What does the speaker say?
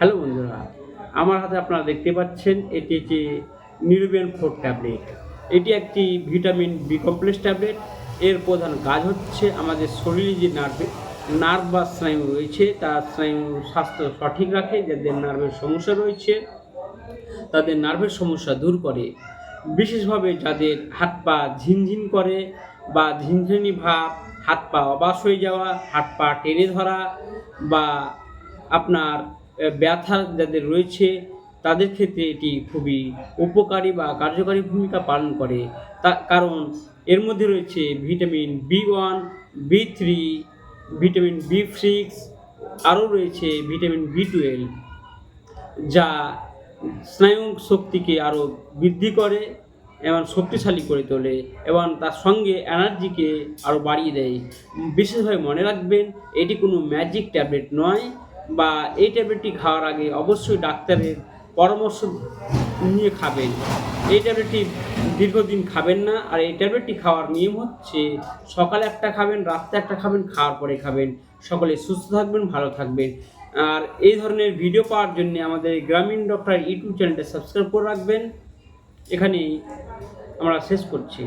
Hello বন্ধুরা, আমার হাতে আপনারা দেখতে পাচ্ছেন এটি হচ্ছে নিউরোবিয়ান 4 ট্যাবলেট। এটি একটি ভিটামিন বি কমপ্লেক্স ট্যাবলেট। এর প্রধান কাজ হচ্ছে আমাদের শরীরে যে নার্ভ বা স্নায়ু রয়েছে তার স্নায়ু স্বাস্থ্য সঠিক রাখে। যাদের নার্ভের সমস্যা রয়েছে তাদের নার্ভের সমস্যা দূর করে। বিশেষভাবে যাদের হাত পা ঝিনঝিন করে বা ঝিনঝিনি ভাব, হাত পা অবশ হয়ে যাওয়া, হাত পা টেনে ধরা বা আপনার ব্যথা যাদের রয়েছে তাদের ক্ষেত্রে এটি খুবই উপকারী বা কার্যকারী ভূমিকা পালন করে। কারণ এর মধ্যে রয়েছে ভিটামিন বি1, বি3, ভিটামিন বি6, আরও রয়েছে ভিটামিন বি12, যা স্নায়ু শক্তিকে আরও বৃদ্ধি করে এবং শক্তিশালী করে তোলে এবং তার সঙ্গে এনার্জিকে আরও বাড়িয়ে দেয়। বিশেষভাবে মনে রাখবেন, এটি কোনো ম্যাজিক ট্যাবলেট নয়, বা এই ট্যাবলেটটি খাওয়ার আগে অবশ্যই ডাক্তারের পরামর্শ নিয়ে খাবেন। এই ট্যাবলেটটি দীর্ঘদিন খাবেন না। আর এই ট্যাবলেটটি খাওয়ার নিয়ম হচ্ছে সকালে একটা খাবেন, রাত্রে একটা খাবেন, খাওয়ার পরে খাবেন। সকলে সুস্থ থাকবেন, ভালো থাকবেন। আর এই ধরনের ভিডিও পাওয়ার জন্য আমাদের গ্রামীণ ডক্টর ইউটিউব চ্যানেলটা সাবস্ক্রাইব করে রাখবেন। এখানেই আমরা শেষ করছি।